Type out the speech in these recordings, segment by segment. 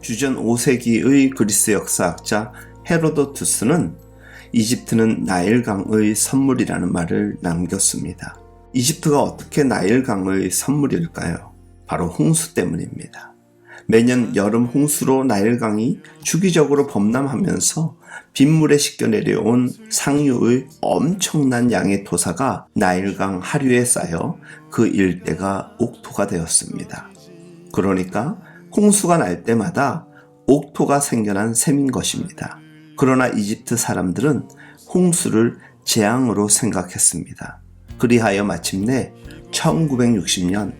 주전 5세기의 그리스 역사학자 헤로도투스는 이집트는 나일강의 선물이라는 말을 남겼습니다. 이집트가 어떻게 나일강의 선물일까요? 바로 홍수 때문입니다. 매년 여름 홍수로 나일강이 주기적으로 범람하면서 빗물에 씻겨 내려온 상류의 엄청난 양의 토사가 나일강 하류에 쌓여 그 일대가 옥토가 되었습니다. 그러니까 홍수가 날 때마다 옥토가 생겨난 셈인 것입니다. 그러나 이집트 사람들은 홍수를 재앙으로 생각했습니다. 그리하여 마침내 1960년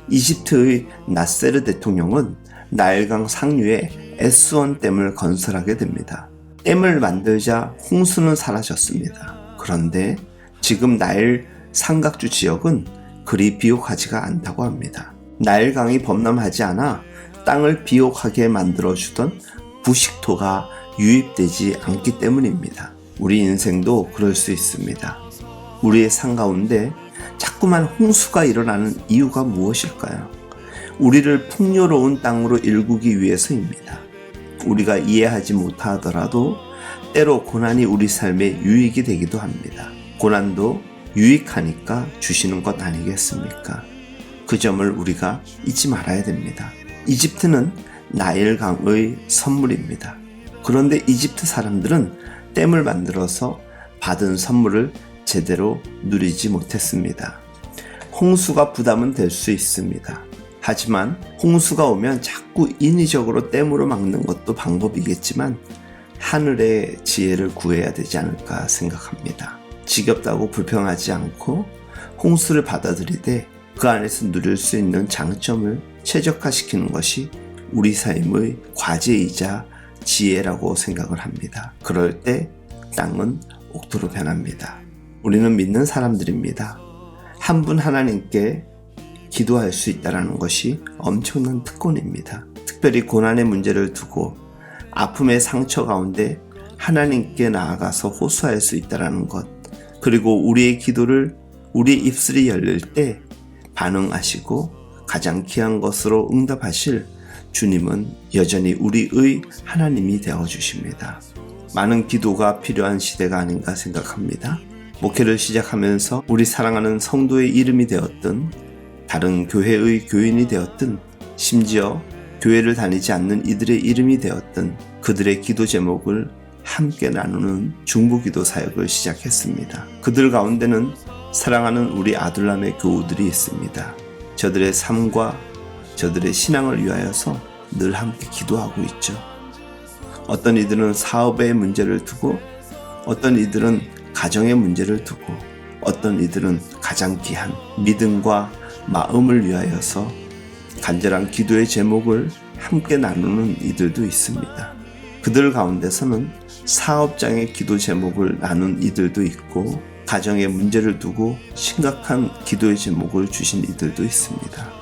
이집트의 나세르 대통령은 나일강 상류에 에스원 댐을 건설하게 됩니다. 댐을 만들자 홍수는 사라졌습니다. 그런데 지금 나일 삼각주 지역은 그리 비옥하지가 않다고 합니다. 나일강이 범람하지 않아 땅을 비옥하게 만들어주던 부식토가 유입되지 않기 때문입니다. 우리 인생도 그럴 수 있습니다. 우리의 삶 가운데 자꾸만 홍수가 일어나는 이유가 무엇일까요? 우리를 풍요로운 땅으로 일구기 위해서입니다. 우리가 이해하지 못하더라도 때로 고난이 우리 삶에 유익이 되기도 합니다. 고난도 유익하니까 주시는 것 아니겠습니까? 그 점을 우리가 잊지 말아야 됩니다. 이집트는 나일강의 선물입니다. 그런데 이집트 사람들은 댐을 만들어서 받은 선물을 제대로 누리지 못했습니다. 홍수가 부담은 될 수 있습니다. 하지만 홍수가 오면 자꾸 인위적으로 댐으로 막는 것도 방법이겠지만 하늘의 지혜를 구해야 되지 않을까 생각합니다. 지겹다고 불평하지 않고 홍수를 받아들이되 그 안에서 누릴 수 있는 장점을 최적화시키는 것이 우리 삶의 과제이자 지혜라고 생각을 합니다. 그럴 때 땅은 옥토로 변합니다. 우리는 믿는 사람들입니다. 한 분 하나님께 기도할 수 있다는 것이 엄청난 특권입니다. 특별히 고난의 문제를 두고 아픔의 상처 가운데 하나님께 나아가서 호소할 수 있다는 것, 그리고 우리의 기도를 우리의 입술이 열릴 때 반응하시고 가장 귀한 것으로 응답하실 주님은 여전히 우리의 하나님이 되어주십니다. 많은 기도가 필요한 시대가 아닌가 생각합니다. 목회를 시작하면서 우리 사랑하는 성도의 이름이 되었든 다른 교회의 교인이 되었든 심지어 교회를 다니지 않는 이들의 이름이 되었든 그들의 기도 제목을 함께 나누는 중보기도 사역을 시작했습니다. 그들 가운데는 사랑하는 우리 아둘람의 교우들이 있습니다. 저들의 삶과 저들의 신앙을 위하여서 늘 함께 기도하고 있죠. 어떤 이들은 사업의 문제를 두고, 어떤 이들은 가정의 문제를 두고, 어떤 이들은 가장 귀한 믿음과 마음을 위하여서 간절한 기도의 제목을 함께 나누는 이들도 있습니다. 그들 가운데서는 사업장의 기도 제목을 나눈 이들도 있고, 가정의 문제를 두고 심각한 기도의 제목을 주신 이들도 있습니다.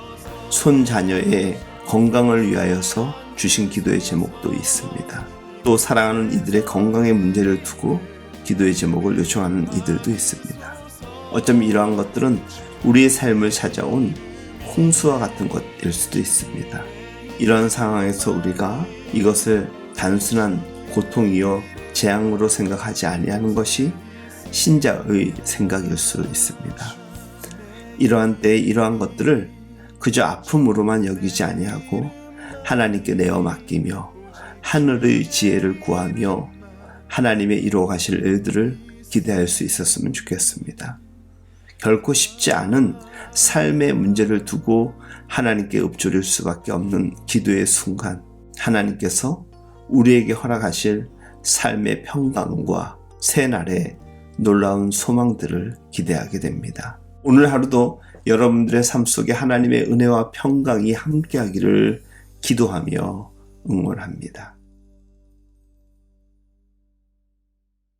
손자녀의 건강을 위하여서 주신 기도의 제목도 있습니다. 또 사랑하는 이들의 건강의 문제를 두고 기도의 제목을 요청하는 이들도 있습니다. 어쩌면 이러한 것들은 우리의 삶을 찾아온 홍수와 같은 것일 수도 있습니다. 이런 상황에서 우리가 이것을 단순한 고통이요 재앙으로 생각하지 아니하는 것이 신자의 생각일 수 있습니다. 이러한 때에 이러한 것들을 그저 아픔으로만 여기지 아니하고 하나님께 내어 맡기며 하늘의 지혜를 구하며 하나님의 이루어 가실 일들을 기대할 수 있었으면 좋겠습니다. 결코 쉽지 않은 삶의 문제를 두고 하나님께 읊조릴 수밖에 없는 기도의 순간, 하나님께서 우리에게 허락하실 삶의 평강과 새날의 놀라운 소망들을 기대하게 됩니다. 오늘 하루도 여러분들의 삶 속에 하나님의 은혜와 평강이 함께하기를 기도하며 응원합니다.